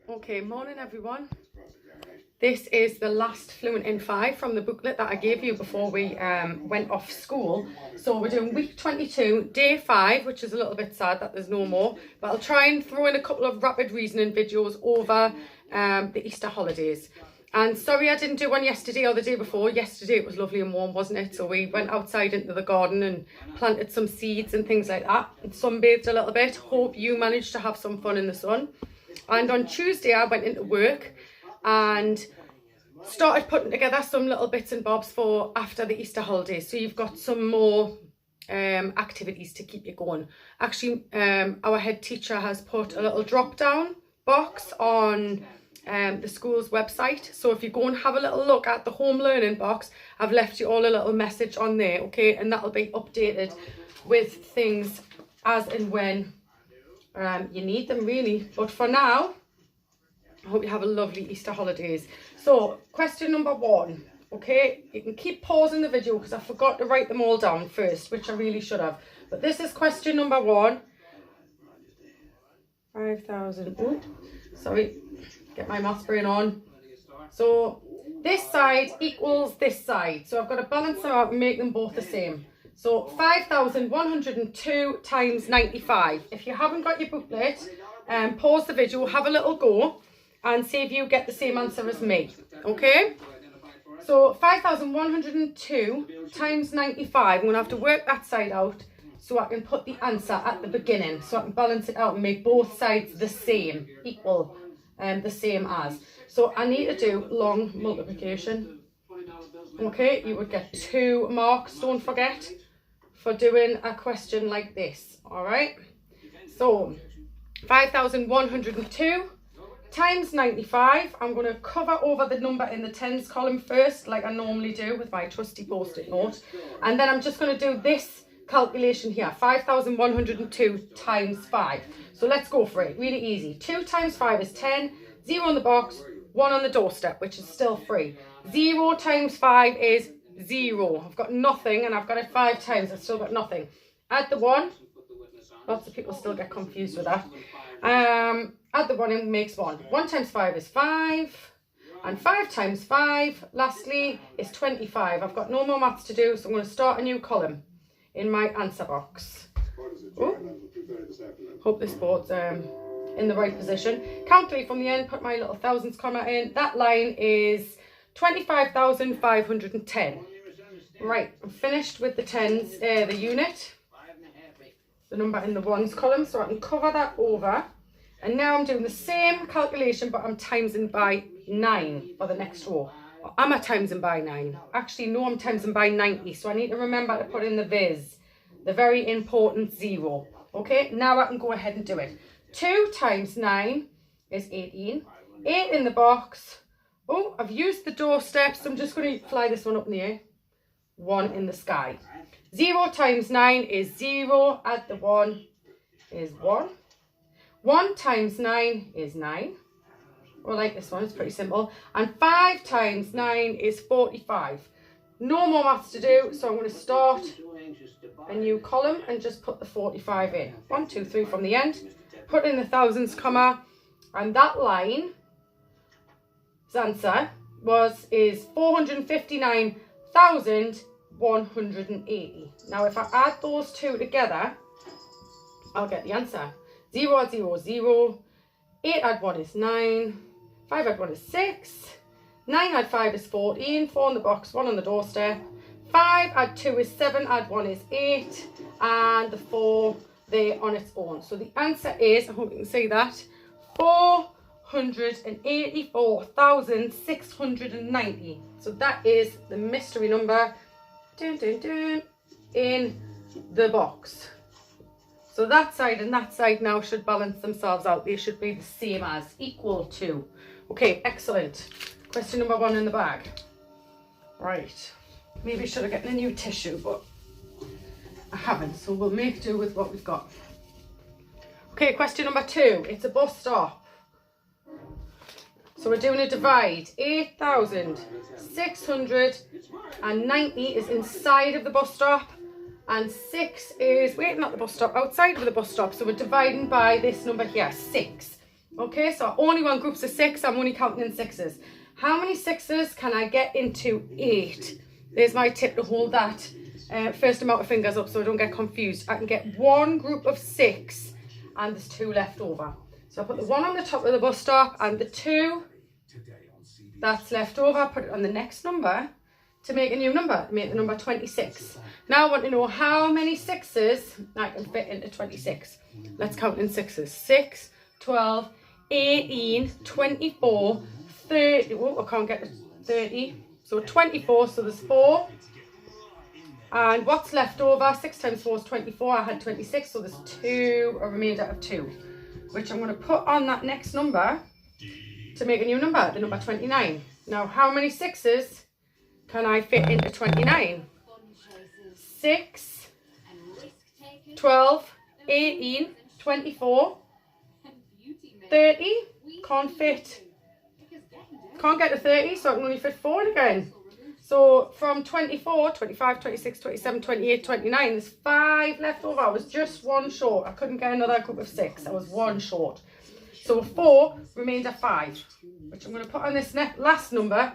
Okay, morning everyone. This is the last Fluent in 5 from the booklet that I gave you before we went off school. So we're doing week 22, day 5, which is a little bit sad that there's no more. But I'll try and throw in a couple of rapid reasoning videos over the Easter holidays. And sorry I didn't do one yesterday or the day before. Yesterday it was lovely and warm, wasn't it? So we went outside into the garden and planted some seeds and things like that. And sunbathed a little bit. Hope you managed to have some fun in the sun. And on Tuesday I went into work and started putting together some little bits and bobs for after the Easter holidays. So you've got some more activities to keep you going. Actually, our head teacher has put a little drop down box on the school's website. So if you go and have a little look at the home learning box, I've left you all a little message on there, okay? And that'll be updated with things as and when you need them, really. But for now, I hope you have a lovely Easter holidays. So question number 1, okay? You can keep pausing the video because I forgot to write them all down first, which I really should have. But this is question number 1. 5,000, oh, sorry, get my maths brain on. So this side equals this side. So I've got to balance them out and make them both the same. So 5,102 times 95. If you haven't got your booklet, pause the video, have a little go and see if you get the same answer as me, okay? So 5,102 times 95, I'm going to have to work that side out so I can put the answer at the beginning, so I can balance it out and make both sides the same, equal, the same as. So I need to do long multiplication, okay? You would get 2 marks, don't forget, for doing a question like this, all right? So 5,102 times 95, I'm going to cover over the number in the tens column first, like I normally do with my trusty post-it note. And then I'm just going to do this calculation here, 5,102 times 5. So let's go for it, really easy. 2 times 5 is 10, 0 in the box, 1 on the doorstep, which is still free. 0 times 5 is 0. I've got nothing, and I've got it 5 times, I've still got nothing. Add the 1. Lots of people still get confused with that. Add the 1 in makes 1. 1 times 5 is 5. And 5 times 5, lastly, is 25. I've got no more maths to do, so I'm going to start a new column in my answer box. Ooh. Hope this board's in the right position. Calculate from the end, put my little thousands comma in. That line is 25,510. Right, I'm finished with the tens, the unit. The number in the ones column, so I can cover that over. And now I'm doing the same calculation, but I'm timesing by 9 for the next row. Or am I timesing by 9? Actually, no, I'm timesing by 90. So I need to remember to put in the viz, the very important 0. Okay, now I can go ahead and do it. 2 times 9 is 18. 8 in the box. Oh, I've used the doorstep, so I'm just going to fly this one up in the air. 1 in the sky. 0 times 9 is 0. Add the 1 is 1. 1 times 9 is 9. I like this one, it's pretty simple. And 5 times 9 is 45. No more maths to do, so I'm going to start a new column and just put the 45 in. 1, 2, 3 from the end. Put in the thousands comma, and that line's answer is 459,180. Now if I add those two together, I'll get the answer. 0 add 0 is 0, 8 add 1 is 9, 5 add 1 is 6, 9 add 5 is 14, 4 in the box, 1 on the doorstep, 5 add 2 is 7, add 1 is 8, and the 4 there on its own. So the answer is, I hope you can see that, 484,690. So that is the mystery number dun, dun, dun, in the box. So that side and that side now should balance themselves out. They should be the same as, equal to. Okay, excellent. Question number 1 in the bag. Right. Maybe I should have gotten a new tissue, but I haven't. So we'll make do with what we've got. Okay, question number 2. It's a bus stop. So we're doing a divide. 8,690 is inside of the bus stop. And 6 is waiting at the bus stop, outside of the bus stop. So we're dividing by this number here, 6. Okay, so I only want groups of 6. I'm only counting in 6s. How many 6s can I get into 8? There's my tip to hold that first amount of fingers up so I don't get confused. I can get one group of 6 and there's 2 left over. So I put the 1 on the top of the bus stop and the 2 that's left over, I put it on the next number to make a new number, to make the number 26. Now I want to know how many 6s I can fit into 26. Let's count in 6s. 6, 12, 18, 24, 30. Oh, I can't get to 30. So 24, so there's 4. And what's left over? 6 times 4 is 24. I had 26, so there's 2, a remainder of 2, which I'm going to put on that next number to make a new number, the number 29. Now, how many 6s can I fit into 29? 6, 12, 18, 24, 30. Can't fit. Can't get to 30, so I can only fit 4 in again. So from 24, 25, 26, 27, 28, 29, there's 5 left over. I was just 1 short. I couldn't get another group of 6. I was 1 short. So 4, remainder 5, which I'm going to put on this last number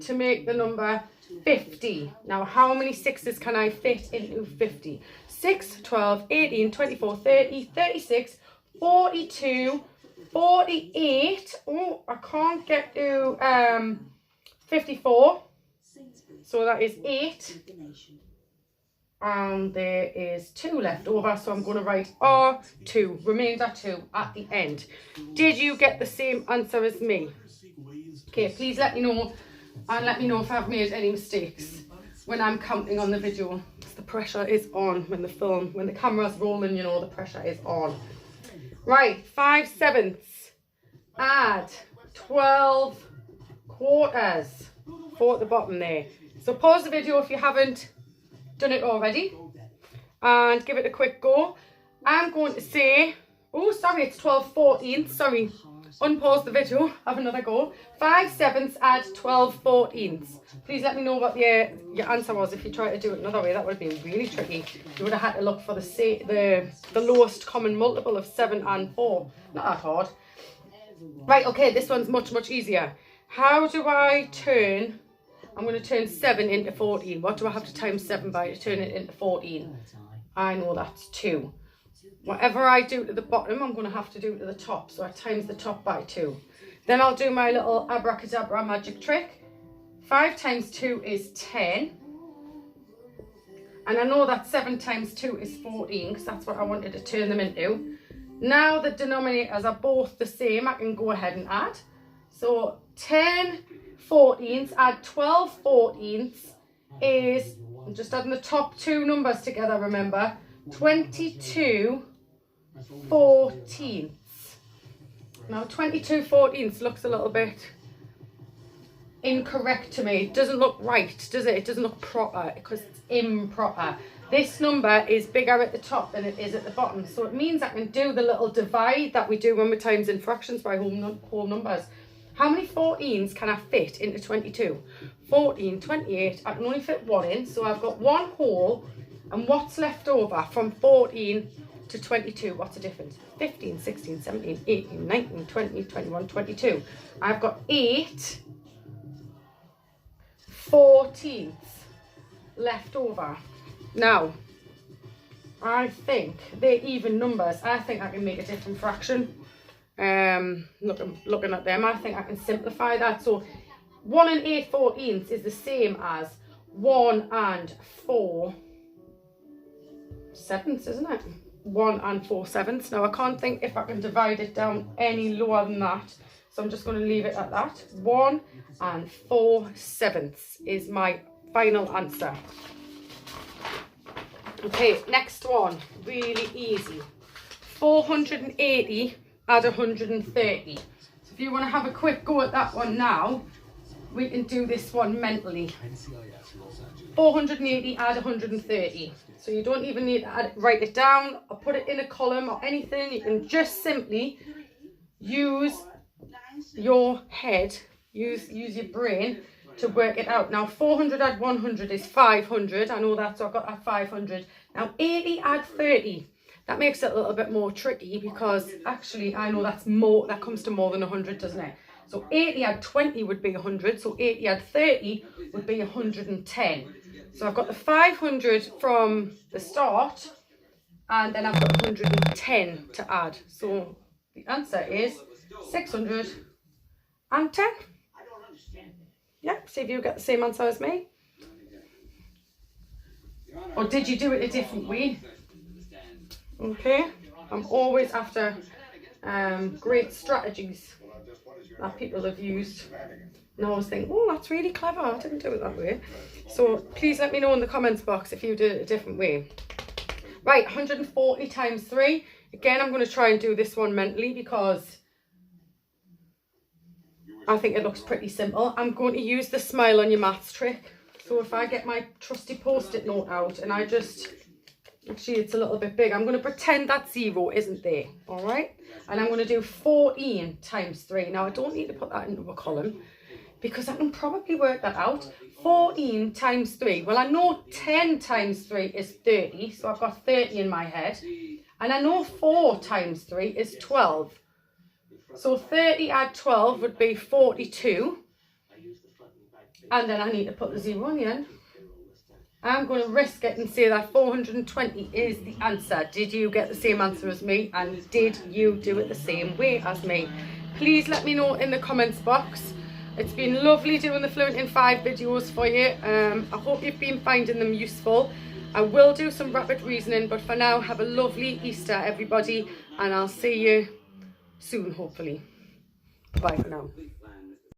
to make the number 50. Now, how many 6s can I fit into 50? 6, 12, 18, 24, 30, 36, 42, 48. Oh, I can't get to 54. So that is 8. And there is 2 left over, so I'm going to write R2, remainder 2 at the end. Did you get the same answer as me? Okay, please let me know, and let me know if I've made any mistakes when I'm counting on the video. The pressure is on when the camera's rolling, you know, the pressure is on. Right, 5/7, add 12 quarters, 4 at the bottom there. So pause the video if you haven't done it already and give it a quick go. I'm going to say, oh sorry, it's 12/14, sorry, unpause the video, have another go. 5/7 add 12/14. Please let me know what your answer was. If you try to do it another way, that would have been really tricky. You would have had to look for the lowest common multiple of 7 and 4. Not that hard. Right, okay, this one's much easier. How do I turn, I'm going to turn 7 into 14. What do I have to times 7 by to turn it into 14? I know that's 2. Whatever I do to the bottom, I'm going to have to do to the top. So I times the top by 2. Then I'll do my little abracadabra magic trick. 5 times 2 is 10. And I know that 7 times 2 is 14 because that's what I wanted to turn them into. Now the denominators are both the same, I can go ahead and add. So 10 14ths, add 12 14ths is, I'm just adding the top 2 numbers together, remember, 22 14ths. Now 22 14ths looks a little bit incorrect to me. It doesn't look right, does it? It doesn't look proper because it's improper. This number is bigger at the top than it is at the bottom, so it means I can do the little divide that we do when we times in fractions by whole numbers. How many 14s can I fit into 22? 14, 28, I can only fit 1 in, so I've got 1 whole, and what's left over from 14 to 22? What's the difference? 15, 16, 17, 18, 19, 20, 21, 22. I've got 8 14ths left over. Now, I think they're even numbers. I think I can make a different fraction. Looking at them, I think I can simplify that. So 1 and 8 14ths is the same as 1 and 4 sevenths, isn't it? 1 and 4 sevenths. Now I can't think if I can divide it down any lower than that, so I'm just going to leave it at that. 1 and 4 sevenths is my final answer. Okay, next one, really easy. 480 add 130. So if you want to have a quick go at that one now, we can do this one mentally. 480 add 130. So you don't even need to write it down or put it in a column or anything. You can just simply use your head, use your brain to work it out. Now 400 add 100 is 500. I know that, so I've got that 500. Now 80 add 30. That makes it a little bit more tricky because actually I know that's more, that comes to more than 100, doesn't it? So 80 add 20 would be 100, so 80 add 30 would be 110. So I've got the 500 from the start, and then I've got 110 to add. So the answer is 610. Yeah, see if you get the same answer as me. Or did you do it a different way? Okay, I'm always after great strategies that people have used. And I always think, oh, that's really clever, I didn't do it that way. So please let me know in the comments box if you did it a different way. Right, 140 times 3. Again, I'm going to try and do this one mentally because I think it looks pretty simple. I'm going to use the smile on your maths trick. So if I get my trusty post-it note out and I just, actually it's a little bit big, I'm going to pretend that 0 isn't there, all right? And I'm going to do 14 times 3. Now I don't need to put that into a column because I can probably work that out. 14 times 3. Well, I know 10 times 3 is 30, so I've got 30 in my head. And I know 4 times 3 is 12. So 30 add 12 would be 42. And then I need to put the 0 on the end. I'm going to risk it and say that 420 is the answer. Did you get the same answer as me? And did you do it the same way as me? Please let me know in the comments box. It's been lovely doing the Fluent in 5 videos for you. I hope you've been finding them useful. I will do some rapid reasoning, but for now, have a lovely Easter, everybody. And I'll see you soon, hopefully. Bye for now.